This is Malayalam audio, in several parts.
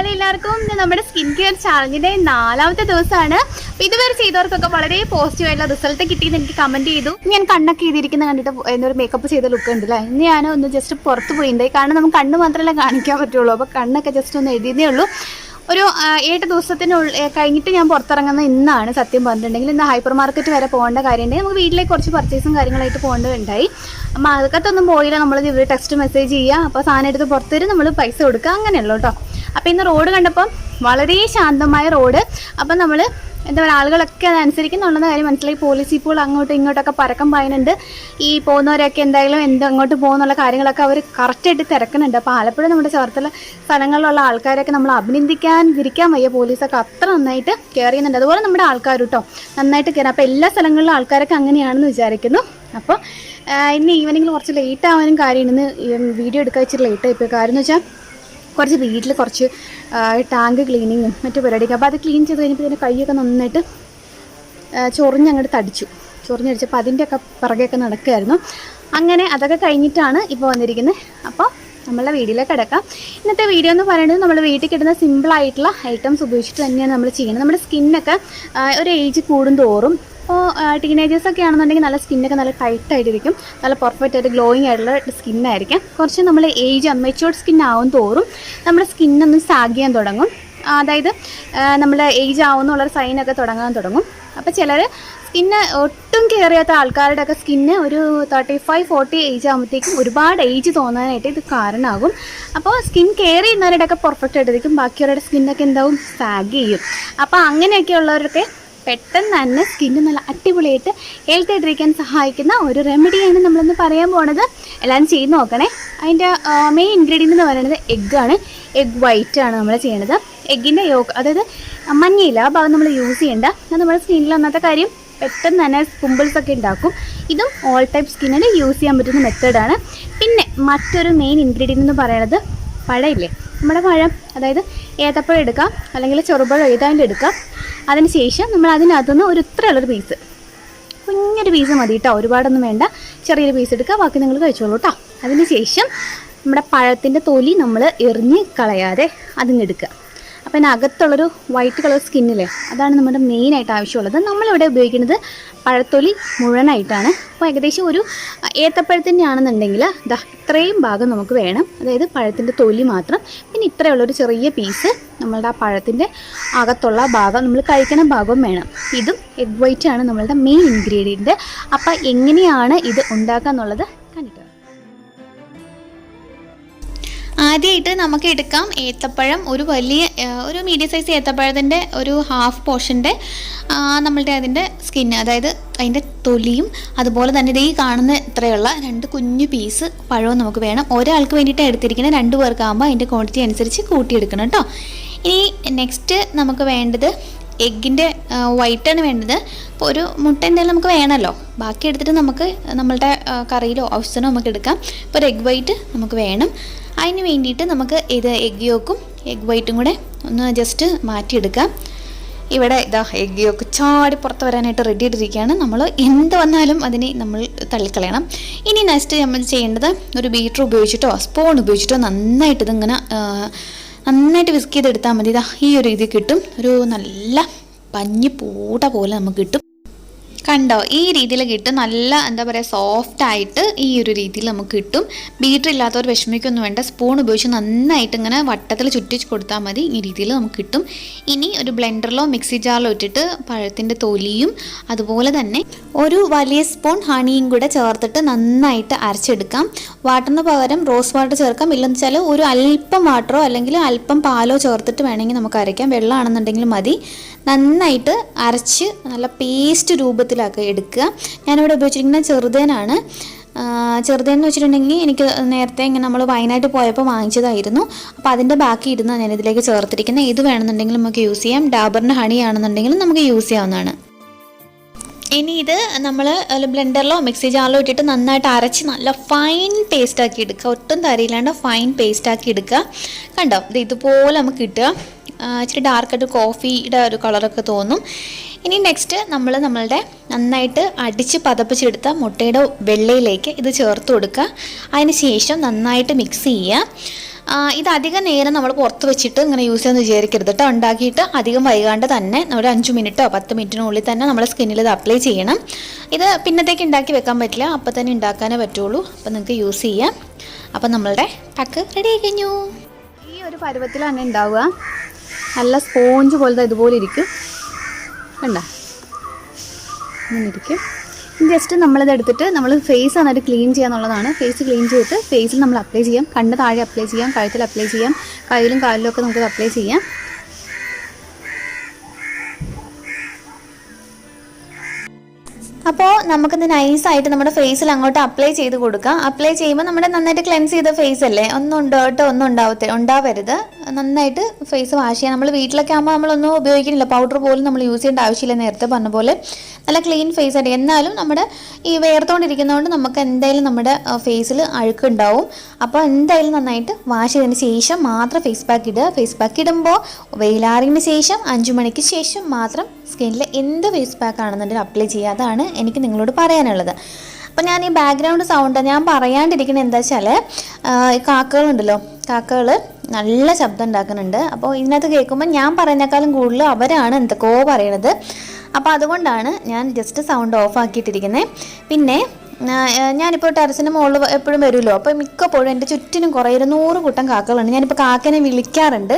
എല്ലാവർക്കും നമ്മുടെ സ്കിൻ കെയർ ചാലഞ്ചിന്റെ 4ാമത്തെ ദിവസമാണ്. ഇതുവരെ ചെയ്തവർക്കൊക്കെ വളരെ പോസിറ്റീവ് ആയിട്ടുള്ള റിസൾട്ട് കിട്ടിയെന്ന് എനിക്ക് കമന്റ് ചെയ്തു. ഞാൻ കണ്ണൊക്കെ ചെയ്തിരിക്കുന്ന കണ്ടിട്ട് എന്നൊരു മേക്കപ്പ് ചെയ്ത ലുക്ക് ഉണ്ടല്ലേ, ഇന്ന് ഞാൻ ഒന്ന് ജസ്റ്റ് പുറത്ത് പോയിണ്ടായി. കാരണം നമുക്ക് കണ്ണ് മാത്രമല്ല കാണിക്കാൻ പറ്റുള്ളൂ. അപ്പോൾ കണ്ണൊക്കെ ജസ്റ്റ് ഒന്ന് എഴുതിയതേ ഉള്ളൂ. ഒരു 7 ദിവസത്തിനുള്ളിൽ കഴിഞ്ഞിട്ട് ഞാൻ പുറത്തിറങ്ങുന്ന ഇന്നാണ്. സത്യം പറഞ്ഞിട്ടുണ്ടെങ്കിൽ ഇന്ന് ഹൈപ്പർ മാർക്കറ്റ് വരെ പോകേണ്ട കാര്യമുണ്ടെങ്കിൽ നമുക്ക് വീട്ടിലേക്ക് കുറച്ച് പർച്ചേസും കാര്യങ്ങളായിട്ട് പോകേണ്ടതുണ്ടായി. അപ്പോൾ അതൊക്കെ പോയില്ല. നമ്മൾ ടെക്സ്റ്റ് മെസ്സേജ് ചെയ്യുക, അപ്പോൾ സാധനം എടുത്ത് പുറത്തേക്ക് നമ്മൾ പൈസ കൊടുക്കുക, അങ്ങനെയുള്ളൂ കേട്ടോ. അപ്പോൾ ഇന്ന് റോഡ് കണ്ടപ്പോൾ വളരെ ശാന്തമായ റോഡ്. അപ്പം നമ്മൾ എന്താ പറയുക, ആളുകളൊക്കെ അതനുസരിക്കുന്നുണ്ടെന്ന കാര്യം മനസ്സിലായി. പോലീസ് ഇപ്പോൾ അങ്ങോട്ടും ഇങ്ങോട്ടൊക്കെ പരക്കം പായുന്നുണ്ട്. ഈ പോകുന്നവരൊക്കെ എന്തായാലും അങ്ങോട്ട് പോകുന്നുള്ള കാര്യങ്ങളൊക്കെ അവർ കറക്റ്റായിട്ട് തിരക്കുന്നുണ്ട്. അപ്പോൾ ആലപ്പുഴ നമ്മുടെ ചേർത്തുള്ള സ്ഥലങ്ങളിലുള്ള ആൾക്കാരൊക്കെ നമ്മൾ ഇരിക്കാൻ വയ്യ. പോലീസൊക്കെ അത്ര നന്നായിട്ട് കെയർ ചെയ്യുന്നുണ്ട്. അതുപോലെ നമ്മുടെ ആൾക്കാർ കേട്ടോ നന്നായിട്ട് കെയർ. അപ്പോൾ എല്ലാ സ്ഥലങ്ങളിലും ആൾക്കാരൊക്കെ അങ്ങനെയാണെന്ന് വിചാരിക്കുന്നു. അപ്പോൾ ഇന്ന് ഈവനിങ്ങിൽ കുറച്ച് ലേറ്റ് ആവാനും കാര്യമാണ്. ഇന്ന് വീഡിയോ എടുക്കാൻ ഇച്ചിരി ലേറ്റ് ആയിപ്പോയി. കാര്യം എന്ന് വെച്ചാൽ കുറച്ച് വീട്ടിൽ കുറച്ച് ടാങ്ക് ക്ലീനിങ്ങും മറ്റു പരിപാടിയൊക്കെ. അപ്പോൾ അത് ക്ലീൻ ചെയ്ത് കഴിഞ്ഞപ്പോൾ ഇതിൻ്റെ കൈയൊക്കെ നന്നായിട്ട് ചൊറിഞ്ഞങ്ങോട്ട് ചൊറിഞ്ഞടിച്ചപ്പോൾ അതിൻ്റെയൊക്കെ പിറകെയൊക്കെ നടക്കുമായിരുന്നു. അങ്ങനെ അതൊക്കെ കഴിഞ്ഞിട്ടാണ് ഇപ്പോൾ വന്നിരിക്കുന്നത്. അപ്പോൾ നമ്മളുടെ വീഡിയോയിലേക്ക് കിടക്കാം. ഇന്നത്തെ വീഡിയോ എന്ന് പറയുന്നത് നമ്മൾ വീട്ടിൽ കിട്ടുന്ന സിമ്പിളായിട്ടുള്ള ഐറ്റംസ് ഉപയോഗിച്ചിട്ട് തന്നെയാണ് നമ്മൾ ചെയ്യുന്നത്. നമ്മുടെ സ്കിന്നൊക്കെ ഒരു ഏജ് കൂടുന്തോറും, അപ്പോൾ ടീനേജേഴ്സൊക്കെ ആണെന്നുണ്ടെങ്കിൽ നല്ല സ്കിന്നൊക്കെ നല്ല ടൈറ്റായിട്ടിരിക്കും, നല്ല പെർഫെക്റ്റ് ആയിട്ട് ഗ്ലോയിങ് ആയിട്ടുള്ള സ്കിന്നായിരിക്കും. കുറച്ച് നമ്മൾ ഏജ് മെച്യൂർഡ് സ്കിൻ ആവും തോറും നമ്മുടെ സ്കിന്നൊന്ന് സാഗ് ചെയ്യാൻ തുടങ്ങും. അതായത് നമ്മൾ ഏജ് ആവുന്നുള്ളൊരു സൈനൊക്കെ തുടങ്ങും. അപ്പോൾ ചിലർ സ്കിന്ന് ഒട്ടും കെയർ ചെയ്യാത്ത ആൾക്കാരുടെയൊക്കെ സ്കിന്ന് ഒരു 35-40 ഏജ് ആകുമ്പോഴത്തേക്കും ഒരുപാട് ഏജ് തോന്നാനായിട്ട് ഇത് കാരണമാകും. അപ്പോൾ സ്കിൻ കെയർ ചെയ്യുന്നവരുടെയൊക്കെ പെർഫെക്റ്റ് ആയിട്ടിരിക്കും, ബാക്കിയുള്ളവരുടെ സ്കിന്നൊക്കെ എന്താവും സാഗ് ചെയ്യും. അപ്പോൾ അങ്ങനെയൊക്കെ ഉള്ളവരൊക്കെ പെട്ടെന്ന് തന്നെ സ്കിന്ന് നല്ല അടിപൊളിയായിട്ട് ഹെൽത്ത് ആയിട്ടിരിക്കാൻ സഹായിക്കുന്ന ഒരു റെമഡിയാണ് നമ്മളൊന്ന് പറയാൻ പോണത്. എല്ലാവരും ചെയ്ത് നോക്കണേ. അതിൻ്റെ മെയിൻ ഇൻഗ്രീഡിയൻ്റ് എന്ന് പറയുന്നത് എഗ്ഗാണ്. എഗ് വൈറ്റ് ആണ് നമ്മൾ ചെയ്യണത്. എഗ്ഗിൻ്റെ യോക്ക്, അതായത് മഞ്ഞയില്ല, ആ ഭാഗം നമ്മൾ യൂസ് ചെയ്യേണ്ട. അത് നമ്മുടെ സ്കിന്നിൽ ഒന്നാമത്തെ കാര്യം പെട്ടെന്ന് തന്നെ പിമ്പിൾസൊക്കെ ഉണ്ടാക്കും. ഇതും ഓൾ ടൈപ്പ് സ്കിന്നിന് യൂസ് ചെയ്യാൻ പറ്റുന്ന മെത്തേഡാണ്. പിന്നെ മറ്റൊരു മെയിൻ ഇൻഗ്രീഡിയൻ്റ് എന്ന് പറയുന്നത് പഴമില്ലേ, നമ്മുടെ പഴം, അതായത് ഏത്തപ്പഴം എടുക്കാം, അല്ലെങ്കിൽ ചെറുപഴം ഏതായാലും എടുക്കാം. അതിന് ശേഷം നമ്മൾ അതിനകത്തുനിന്ന് ഒരു ഇത്രയുള്ളൊരു പീസ്, കുഞ്ഞൊരു പീസ് മതി കേട്ടോ, ഒരുപാടൊന്നും വേണ്ട, ചെറിയൊരു പീസ് എടുക്കുക, ബാക്കി നിങ്ങൾ കഴിച്ചോളൂ കേട്ടോ. അതിന് ശേഷം നമ്മുടെ പഴത്തിൻ്റെ തൊലി നമ്മൾ എറിഞ്ഞ് കളയാതെ അതിങ്ങെടുക്കുക. അപ്പോൾ അതിനകത്തുള്ളൊരു വൈറ്റ് കളർ സ്കിന്നില്ലേ, അതാണ് നമ്മുടെ മെയിനായിട്ട് ആവശ്യമുള്ളത്. നമ്മളിവിടെ ഉപയോഗിക്കുന്നത് പഴത്തൊലി മുഴുവനായിട്ടാണ്. അപ്പോൾ ഏകദേശം ഒരു ഏത്തപ്പഴത്തിൻ്റെ ആണെന്നുണ്ടെങ്കിൽ ദാ ഇത്രയും ഭാഗം നമുക്ക് വേണം, അതായത് പഴത്തിൻ്റെ തൊലി മാത്രം. പിന്നെ ഇത്രയുള്ളൊരു ചെറിയ പീസ് നമ്മളുടെ ആ പഴത്തിൻ്റെ അകത്തുള്ള ഭാഗം, നമ്മൾ കഴിക്കുന്ന ഭാഗവും വേണം. ഇതും എഗ് വൈറ്റ് ആണ് നമ്മളുടെ മെയിൻ ഇൻഗ്രീഡിയൻറ്റ്. അപ്പോൾ എങ്ങനെയാണ് ഇത് ഉണ്ടാക്കുക എന്നുള്ളത് കാണിക്കുക. ആദ്യമായിട്ട് നമുക്ക് എടുക്കാം ഏത്തപ്പഴം. ഒരു മീഡിയം സൈസ് ഏത്തപ്പഴത്തിൻ്റെ ഒരു ഹാഫ് പോർഷൻ്റെ നമ്മളുടെ അതിൻ്റെ സ്കിന്ന്, അതായത് അതിൻ്റെ തൊലിയും അതുപോലെ തന്നെ ഈ കാണുന്ന ഇത്രയുള്ള 2 കുഞ്ഞു പീസ് പഴവും നമുക്ക് വേണം. ഒരാൾക്ക് വേണ്ടിയിട്ട് എടുത്തിരിക്കുന്നത്, 2 പേർക്കാകുമ്പോൾ അതിൻ്റെ ക്വാണ്ടിറ്റി അനുസരിച്ച് കൂട്ടിയെടുക്കണം കേട്ടോ. ഇനി നെക്സ്റ്റ് നമുക്ക് വേണ്ടത് എഗ്ഗിൻ്റെ വൈറ്റാണ് വേണ്ടത്. അപ്പോൾ ഒരു മുട്ട എന്തായാലും നമുക്ക് വേണമല്ലോ. ബാക്കി എടുത്തിട്ട് നമുക്ക് നമ്മളുടെ കറിയിലോ ഔഷധനോ നമുക്ക് എടുക്കാം. ഇപ്പോൾ ഒരു എഗ് വൈറ്റ് നമുക്ക് വേണം. അതിന് വേണ്ടിയിട്ട് നമുക്ക് ഇത് എഗ് യോക്കും എഗ് വൈറ്റും കൂടെ ഒന്ന് ജസ്റ്റ് മാറ്റിയെടുക്കാം. ഇവിടെ ഇതാ എഗ് യോക്ക് ചാടി പുറത്ത് വരാനായിട്ട് റെഡി ആയിട്ടിരിക്കുകയാണ്. നമ്മൾ എന്ത് വന്നാലും അതിനെ നമ്മൾ തള്ളിക്കളയണം. ഇനി നെക്സ്റ്റ് നമ്മൾ ചെയ്യേണ്ടത് ഒരു ബീറ്റർ ഉപയോഗിച്ചിട്ടോ സ്പൂൺ ഉപയോഗിച്ചിട്ടോ നന്നായിട്ട് ഇതിങ്ങനെ നന്നായിട്ട് വിസ്ക് ചെയ്തെടുത്താൽ മതി. ഇതാ ഈ ഒരു രീതി കിട്ടും. ഒരു നല്ല പഞ്ഞി പൂട പോലെ നമുക്ക് കിട്ടും. കണ്ടോ, ഈ രീതിയിൽ കിട്ടും. നല്ല എന്താ പറയുക, സോഫ്റ്റായിട്ട് ഈ ഒരു രീതിയിൽ നമുക്ക് കിട്ടും. ബീറ്റർ ഇല്ലാത്തവർ വിഷമിക്കൊന്നും വേണ്ട, സ്പൂൺ ഉപയോഗിച്ച് നന്നായിട്ട് ഇങ്ങനെ വട്ടത്തിൽ ചുറ്റിച്ച് കൊടുത്താൽ മതി. ഈ രീതിയിൽ നമുക്ക് കിട്ടും. ഇനി ഒരു ബ്ലെൻഡറിലോ മിക്സി ജാറിലോ ഇട്ടിട്ട് പഴത്തിൻ്റെ തൊലിയും അതുപോലെ തന്നെ ഒരു വലിയ സ്പൂൺ ഹണിയും കൂടെ ചേർത്തിട്ട് നന്നായിട്ട് അരച്ചെടുക്കാം. വാട്ടറിന് പകരം റോസ് വാട്ടർ ചേർക്കാം. ഇല്ലെന്ന് വെച്ചാൽ ഒരു അല്പം വാട്ടറോ അല്ലെങ്കിൽ അല്പം പാലോ ചേർത്തിട്ട് വേണമെങ്കിൽ നമുക്ക് അരയ്ക്കാം. വെള്ളമാണെന്നുണ്ടെങ്കിൽ മതി. നന്നായിട്ട് അരച്ച് നല്ല പേസ്റ്റ് രൂപത്തിലാക്കി എടുക്കുക. ഞാനിവിടെ ഉപയോഗിച്ചിരിക്കുന്നത് ചെറുതേനാണ്. ചെറുതേനെന്ന് വെച്ചിട്ടുണ്ടെങ്കിൽ എനിക്ക് നേരത്തെ ഇങ്ങനെ നമ്മൾ വയനാട്ടിൽ പോയപ്പോൾ വാങ്ങിച്ചതായിരുന്നു. അപ്പോൾ അതിൻ്റെ ബാക്കി ഇരുന്ന് ഞാനിതിലേക്ക് ചേർത്തിരിക്കുന്നത്. ഇത് വേണമെന്നുണ്ടെങ്കിൽ നമുക്ക് യൂസ് ചെയ്യാം. ഡാബറിൻ്റെ ഹണി ആണെന്നുണ്ടെങ്കിലും നമുക്ക് യൂസ് ചെയ്യാവുന്നതാണ്. ഇനി ഇത് നമ്മൾ ബ്ലെൻഡറിലോ മിക്സി ജാറിലോ ഇട്ടിട്ട് നന്നായിട്ട് അരച്ച് നല്ല ഫൈൻ പേസ്റ്റാക്കി എടുക്കുക. ഒട്ടും തരിയില്ലാണ്ട് ഫൈൻ പേസ്റ്റാക്കി എടുക്കുക. കണ്ടോ, ഇത് ഇതുപോലെ നമുക്ക് കിട്ടുക. ഇച്ചിരി ഡാർക്കായിട്ട് കോഫിയുടെ ഒരു കളറൊക്കെ തോന്നും. ഇനി നെക്സ്റ്റ് നമ്മളുടെ നന്നായിട്ട് അടിച്ച് പതപ്പിച്ചെടുത്ത മുട്ടയുടെ വെള്ളയിലേക്ക് ഇത് ചേർത്ത് കൊടുക്കുക. അതിന് ശേഷം നന്നായിട്ട് മിക്സ് ചെയ്യുക. ഇത് അധികം നേരം നമ്മൾ പുറത്ത് വെച്ചിട്ട് ഇങ്ങനെ യൂസ് ചെയ്യാമെന്ന് വിചാരിക്കരുത് കേട്ടോ. ഉണ്ടാക്കിയിട്ട് അധികം വൈകാണ്ട് തന്നെ ഒരു 5 മിനിറ്റോ 10 മിനിറ്റിനുള്ളിൽ തന്നെ നമ്മുടെ സ്കിന്നിൽ ഇത് അപ്ലൈ ചെയ്യണം. ഇത് പിന്നത്തേക്ക് ഉണ്ടാക്കി വെക്കാൻ പറ്റില്ല, അപ്പം തന്നെ ഉണ്ടാക്കാനേ പറ്റുള്ളൂ. അപ്പം നിങ്ങൾക്ക് യൂസ് ചെയ്യാം. അപ്പം നമ്മളുടെ പാക്ക് റെഡി ആയി കഴിഞ്ഞു. ഈ ഒരു പരുവത്തിലാണ് ഉണ്ടാവുക. നല്ല സ്പോഞ്ച് പോലത്തെ ഇതുപോലെ ഇരിക്കും, കണ്ട ഇങ്ങനെ ഇരിക്കും. ജസ്റ്റ് നമ്മളിത് എടുത്തിട്ട് നമ്മൾ ഫേസ് നന്നായിട്ട് ക്ലീൻ ചെയ്യാന്നുള്ളതാണ്. ഫേസ് ക്ലീൻ ചെയ്തിട്ട് ഫേസിൽ നമ്മൾ അപ്ലൈ ചെയ്യാം. കണ്ണ് താഴെ അപ്ലൈ ചെയ്യാം, കഴുത്തിൽ അപ്ലൈ ചെയ്യാം, കയ്യിലും കാലിലും ഒക്കെ നമുക്കിത് അപ്ലൈ ചെയ്യാം. അപ്പോൾ നമുക്കിത് നൈസായിട്ട് നമ്മുടെ ഫേസിൽ അങ്ങോട്ട് അപ്ലൈ ചെയ്ത് കൊടുക്കാം. അപ്ലൈ ചെയ്യുമ്പോൾ നമ്മുടെ നന്നായിട്ട് ക്ലെൻസ് ചെയ്ത ഫേസ് അല്ലേ, ഒന്നും ഉണ്ടാവരുത്. നന്നായിട്ട് ഫേസ് വാഷ് ചെയ്യാം. നമ്മൾ വീട്ടിലൊക്കെ ആകുമ്പോൾ നമ്മളൊന്നും ഉപയോഗിക്കുന്നില്ല, പൗഡർ പോലും നമ്മൾ യൂസ് ചെയ്യേണ്ട ആവശ്യമില്ല. നേരത്തെ പറഞ്ഞ പോലെ നല്ല ക്ലീൻ ഫേസ് ആയിട്ട്. എന്നാലും നമ്മുടെ ഈ വേർത്തുകൊണ്ടിരിക്കുന്നതുകൊണ്ട് നമുക്ക് എന്തായാലും നമ്മുടെ ഫേസിൽ അഴുക്കുണ്ടാവും. അപ്പോൾ എന്തായാലും നന്നായിട്ട് വാഷ് ചെയ്തതിന് ശേഷം മാത്രം ഫേസ് പാക്ക് ഇടുക. ഫേസ് പാക്ക് ഇടുമ്പോൾ വെയിലാറിന് ശേഷം 5 മണിക്ക് ശേഷം മാത്രം സ്കിന്നിൽ എന്ത് ഫേസ് പാക്ക് ആണെന്നുണ്ടെങ്കിൽ അപ്ലൈ ചെയ്യുക. അതാണ് എനിക്ക് നിങ്ങളോട് പറയാനുള്ളത്. അപ്പോൾ ഞാൻ ഈ ബാക്ക്ഗ്രൗണ്ട് സൗണ്ട് ഞാൻ പറയാണ്ടിരിക്കുന്നത് എന്താ വെച്ചാൽ, കാക്കകളുണ്ടല്ലോ, കാക്കകൾ നല്ല ശബ്ദം ഉണ്ടാക്കുന്നുണ്ട്. അപ്പോൾ ഇതിനകത്ത് കേൾക്കുമ്പോൾ ഞാൻ പറയുന്നേക്കാളും കൂടുതൽ അവരാണ് എന്തൊക്കെയോ പറയണത്. അപ്പോൾ അതുകൊണ്ടാണ് ഞാൻ ജസ്റ്റ് സൗണ്ട് ഓഫ് ആക്കിയിട്ടിരിക്കുന്നത്. പിന്നെ ഞാനിപ്പോൾ ടെറസിന് മുകളിൽ എപ്പോഴും വരുമല്ലോ, അപ്പോൾ മിക്കപ്പോഴും എൻ്റെ ചുറ്റിനും കുറേ 100 കൂട്ടം കാക്കകളുണ്ട്. ഞാനിപ്പോൾ കാക്കനെ വിളിക്കാറുണ്ട്.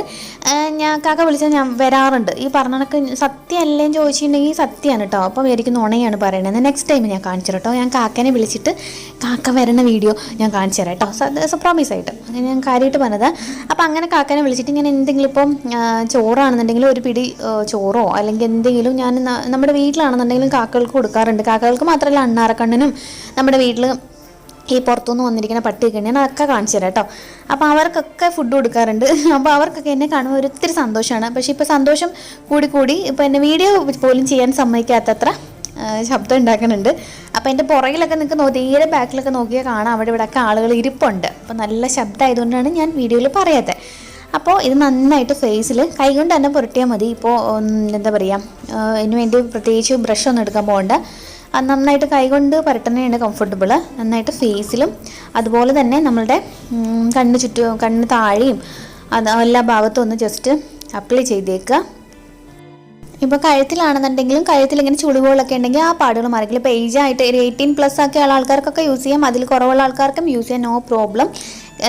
കാക്ക വിളിച്ചാൽ ഞാൻ വരാറുണ്ട്. ഈ പറഞ്ഞതൊക്കെ സത്യമല്ലേന്ന് ചോദിച്ചിട്ടുണ്ടെങ്കിൽ സത്യമാണ് കേട്ടോ. അപ്പോൾ വിചാരിക്കുന്ന ഉണയാണ് പറയണത്. നെക്സ്റ്റ് ടൈം ഞാൻ കാണിച്ചു തരാം കേട്ടോ. ഞാൻ കാക്കനെ വിളിച്ചിട്ട് കാക്ക വരുന്ന വീഡിയോ ഞാൻ കാണിച്ചു തരാം കേട്ടോ, പ്രോമിസ് ആയിട്ട്. അങ്ങനെ ഞാൻ കാര്യമായിട്ട് പറഞ്ഞത്. അപ്പോൾ അങ്ങനെ കാക്കനെ വിളിച്ചിട്ട് ഞാൻ എന്തെങ്കിലും ഇപ്പം ചോറാണെന്നുണ്ടെങ്കിലും ഒരു പിടി ചോറോ അല്ലെങ്കിൽ എന്തെങ്കിലും ഞാൻ നമ്മുടെ വീട്ടിലാണെന്നുണ്ടെങ്കിലും കാക്കകൾക്ക് കൊടുക്കാറുണ്ട്. കാക്കകൾക്ക് മാത്രമല്ല, അണ്ണാറക്കണ്ണനും നമ്മുടെ വീട്ടിൽ ഈ പുറത്തുനിന്ന് വന്നിരിക്കുന്ന പട്ടിയൊക്കെ ഞാൻ അതൊക്കെ കാണിച്ചു തരാം കേട്ടോ. അപ്പോൾ അവർക്കൊക്കെ ഫുഡ് കൊടുക്കാറുണ്ട്. അപ്പോൾ അവർക്കൊക്കെ എന്നെ കാണുമ്പോൾ ഒത്തിരി സന്തോഷമാണ്. പക്ഷേ ഇപ്പോൾ സന്തോഷം കൂടി ഇപ്പോൾ എന്നെ വീഡിയോ പോലും ചെയ്യാൻ സമ്മതിക്കാത്തത്ര ശബ്ദം ഉണ്ടാക്കുന്നുണ്ട്. അപ്പോൾ എൻ്റെ പുറകിലൊക്കെ നിങ്ങൾക്ക് തീരെ ബാക്കിലൊക്കെ നോക്കിയാൽ കാണാം, അവിടെ ഇവിടെയൊക്കെ ആളുകൾ ഇരിപ്പുണ്ട്. അപ്പോൾ നല്ല ശബ്ദമായതുകൊണ്ടാണ് ഞാൻ വീഡിയോയിൽ പറയാത്തത്. അപ്പോൾ ഇത് നന്നായിട്ട് ഫേസിൽ കൈകൊണ്ട് തന്നെ പുരട്ടിയാൽ മതി. ഇപ്പോൾ എന്താ പറയുക, ഇതിന് വേണ്ടി പ്രത്യേകിച്ച് ബ്രഷൊന്നും എടുക്കാൻ പോകണ്ട. അത് നന്നായിട്ട് കൈകൊണ്ട് പുരട്ടുന്നതാണ് കംഫർട്ടബിൾ. നന്നായിട്ട് ഫേസിലും അതുപോലെ തന്നെ നമ്മളുടെ കണ്ണ് താഴെയും എല്ലാ ഭാഗത്തും ഒന്ന് ജസ്റ്റ് അപ്ലൈ ചെയ്തേക്കുക. ഇപ്പോൾ കഴുത്തിലാണെന്നുണ്ടെങ്കിലും കഴുത്തിൽ ഇങ്ങനെ ചുളിവുകളൊക്കെ ഉണ്ടെങ്കിൽ ആ പാടുകൾ മാറിക്കില്ല. ഇപ്പോൾ ഏജായിട്ട് 18+ ഒക്കെ ഉള്ള ആൾക്കാർക്കൊക്കെ യൂസ് ചെയ്യാം. അതിൽ കുറവുള്ള ആൾക്കാർക്കും യൂസ് ചെയ്യാം, നോ പ്രോബ്ലം.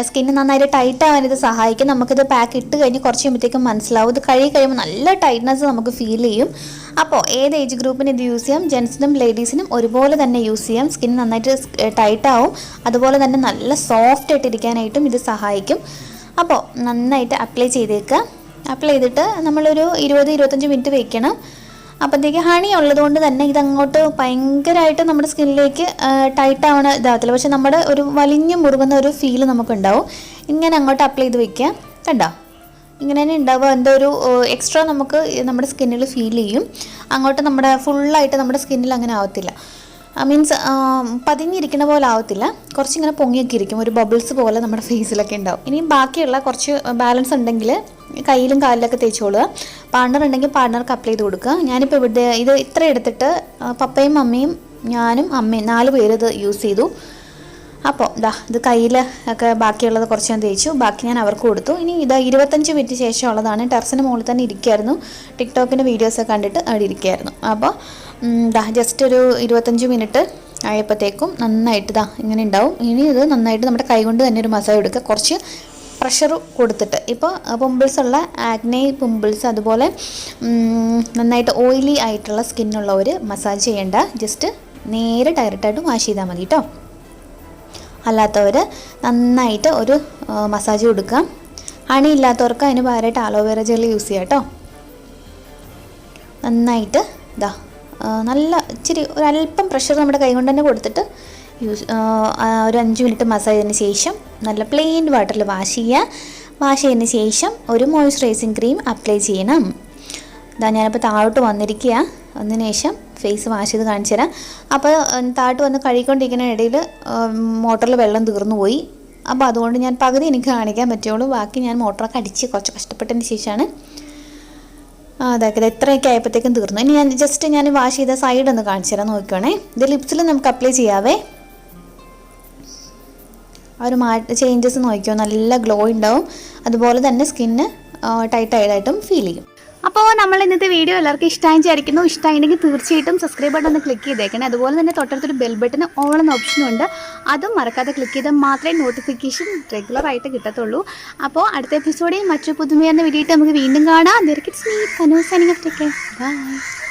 സ്കിന്ന് നന്നായിട്ട് ടൈറ്റ് ആവാൻ ഇത് സഹായിക്കും. നമുക്കിത് പാക്ക് ഇട്ട് കഴിഞ്ഞ് കുറച്ച് കഴിയുമ്പോഴത്തേക്കും മനസ്സിലാവും. ഇത് കഴിയുമ്പോൾ നല്ല ടൈറ്റ്നസ് നമുക്ക് ഫീൽ ചെയ്യും. അപ്പോൾ ഏത് ഏജ് ഗ്രൂപ്പിന് ഇത് യൂസ് ചെയ്യാം, ജെൻസിനും ലേഡീസിനും ഒരുപോലെ തന്നെ യൂസ് ചെയ്യാം. സ്കിൻ നന്നായിട്ട് ടൈറ്റ് ആവും, അതുപോലെ തന്നെ നല്ല സോഫ്റ്റ് ആയിട്ട് ഇരിക്കാനായിട്ടും ഇത് സഹായിക്കും. അപ്പോൾ നന്നായിട്ട് അപ്ലൈ ചെയ്തേക്കുക. അപ്ലൈ ചെയ്തിട്ട് നമ്മളൊരു 20-25 മിനിറ്റ് വയ്ക്കണം. അപ്പോഴത്തേക്ക് ഹണി ഉള്ളതുകൊണ്ട് തന്നെ ഇതങ്ങോട്ട് ഭയങ്കരമായിട്ട് നമ്മുടെ സ്കിന്നിലേക്ക് ടൈറ്റ് ആവണ ഇതാകത്തില്ല. പക്ഷെ നമ്മുടെ ഒരു വലിഞ്ഞു മുറുകുന്ന ഒരു ഫീൽ നമുക്കുണ്ടാവും. ഇങ്ങനെ അങ്ങോട്ട് അപ്ലൈ ചെയ്ത് വയ്ക്കുക. കണ്ടോ, ഇങ്ങനെ തന്നെ ഉണ്ടാവുക. എന്തോ ഒരു എക്സ്ട്രാ നമുക്ക് നമ്മുടെ സ്കിന്നിൽ ഫീൽ ചെയ്യും. അങ്ങോട്ട് നമ്മുടെ ഫുള്ളായിട്ട് നമ്മുടെ സ്കിന്നിൽ അങ്ങനെ ആവത്തില്ല. മീൻസ് പതിഞ്ഞിരിക്കുന്ന പോലെ ആവത്തില്ല, കുറച്ചിങ്ങനെ പൊങ്ങിയൊക്കെ ഇരിക്കും. ഒരു ബബിൾസ് പോലെ നമ്മുടെ ഫേസിലൊക്കെ ഉണ്ടാവും. ഇനി ബാക്കിയുള്ള കുറച്ച് ബാലൻസ് ഉണ്ടെങ്കിൽ കയ്യിലും കാലിലൊക്കെ തേച്ചോളുക. പാർട്ണർ ഉണ്ടെങ്കിൽ പാർട്ണർക്ക് അപ്ലൈ ചെയ്ത് കൊടുക്കുക. ഞാനിപ്പോൾ ഇവിടെ ഇത് ഇത്ര എടുത്തിട്ട് പപ്പയും മമ്മിയും ഞാനും അമ്മയും 4 പേര് ഇത് യൂസ് ചെയ്തു. അപ്പോൾ ഇത് കയ്യിൽ ഒക്കെ ബാക്കിയുള്ളത് കുറച്ച് ഞാൻ തേച്ചു, ബാക്കി ഞാൻ അവർക്ക് കൊടുത്തു. ഇനി ഇത് 25 മിനിറ്റ് ശേഷമുള്ളതാണ്. ടെറസിന് മുകളിൽ തന്നെ ഇരിക്കുമായിരുന്നു, ടിക്ടോക്കിൻ്റെ വീഡിയോസൊക്കെ കണ്ടിട്ട് അവിടെ ഇരിക്കുമായിരുന്നു. അപ്പോൾ ജസ്റ്റ് ഒരു 25 മിനിറ്റ് ആയപ്പോഴത്തേക്കും നന്നായിട്ട് ഇങ്ങനെ ഉണ്ടാവും. ഇനി ഇത് നന്നായിട്ട് നമ്മുടെ കൈ കൊണ്ട് തന്നെ ഒരു മസാജ് എടുക്കുക, കുറച്ച് പ്രഷർ കൊടുത്തിട്ട്. ഇപ്പോൾ പിമ്പിൾസ് ഉള്ള ആഗ്നെ പിമ്പിൾസ്, അതുപോലെ നന്നായിട്ട് ഓയിലി ആയിട്ടുള്ള സ്കിന്നുള്ളവർ മസാജ് ചെയ്യേണ്ട, ജസ്റ്റ് നേരെ ഡയറക്റ്റായിട്ട് വാഷ് ചെയ്താൽ മതി കേട്ടോ. അല്ലാത്തവർ നന്നായിട്ട് ഒരു മസാജ് കൊടുക്കുക. ഹണി ഇല്ലാത്തവർക്ക് അതിന് പകരമായിട്ട് അലോവേറ ജെൽ യൂസ് ചെയ്യാം കേട്ടോ. നന്നായിട്ട് നല്ല ഇച്ചിരി ഒരല്പം പ്രഷർ നമ്മുടെ കൈ കൊണ്ട് തന്നെ കൊടുത്തിട്ട് ഒരു 5 മിനിറ്റ് മസാജ് ചെയ്തതിന് ശേഷം നല്ല പ്ലെയിൻ വാട്ടറിൽ വാഷ് ചെയ്യുക. വാഷ് ചെയ്തതിന് ശേഷം ഒരു മോയ്സ്ചറൈസിങ് ക്രീം അപ്ലൈ ചെയ്യണം. ഞാനിപ്പോൾ താഴോട്ട് വന്നിരിക്കുക. അതിന് ശേഷം ഫേസ് വാഷ് ചെയ്ത് കാണിച്ചു തരാം. അപ്പോൾ താഴോട്ട് വന്ന് കഴുകിക്കൊണ്ടിരിക്കുന്ന ഇടയിൽ മോട്ടറിൽ വെള്ളം തീർന്നു പോയി. അപ്പോൾ അതുകൊണ്ട് ഞാൻ പകുതി എനിക്ക് കാണിക്കാൻ പറ്റുള്ളൂ, ബാക്കി ഞാൻ മോട്ടറൊക്കെ അടിച്ച് കുറച്ച് കഷ്ടപ്പെട്ടതിന് ശേഷമാണ് അതൊക്കെ ഇത്രയൊക്കെ ആയപ്പോഴത്തേക്കും തീർന്നു. ഇനി ഞാൻ വാഷ് ചെയ്ത സൈഡ് ഒന്ന് കാണിച്ചു തരാം, നോക്കുകയാണേ. ഇത് ലിപ്സിൽ നമുക്ക് അപ്ലൈ ചെയ്യാവേ. ആ ഒരു ചേഞ്ചസ് നോക്കിയോ, നല്ല ഗ്ലോ ഉണ്ടാവും. അതുപോലെ തന്നെ സ്കിന്ന് ടൈറ്റായതായിട്ടും ഫീൽ ചെയ്യും. അപ്പോൾ നമ്മൾ ഇന്നത്തെ വീഡിയോ എല്ലാവർക്കും ഇഷ്ടമായി വിചാരിക്കുന്നു. ഇഷ്ടമായിട്ടുണ്ടെങ്കിൽ തീർച്ചയായിട്ടും സബ്സ്ക്രൈബ് ബട്ടൺ ഒന്ന് ക്ലിക്ക് ചെയ്തേക്കണേ. അതുപോലെ തന്നെ തൊട്ടടുത്തൊരു ബെൽ ബട്ടൺ ഓൾ എന്ന ഓപ്ഷനും ഉണ്ട്, അതും മറക്കാതെ ക്ലിക്ക് ചെയ്താൽ മാത്രമേ നോട്ടിഫിക്കേഷൻ റെഗുലറായിട്ട് കിട്ടത്തുള്ളൂ. അപ്പോൾ അടുത്ത എപ്പിസോഡിൽ മറ്റൊരു പുതുമയാർന്ന വീഡിയോ നമുക്ക് വീണ്ടും കാണാം. ബൈ.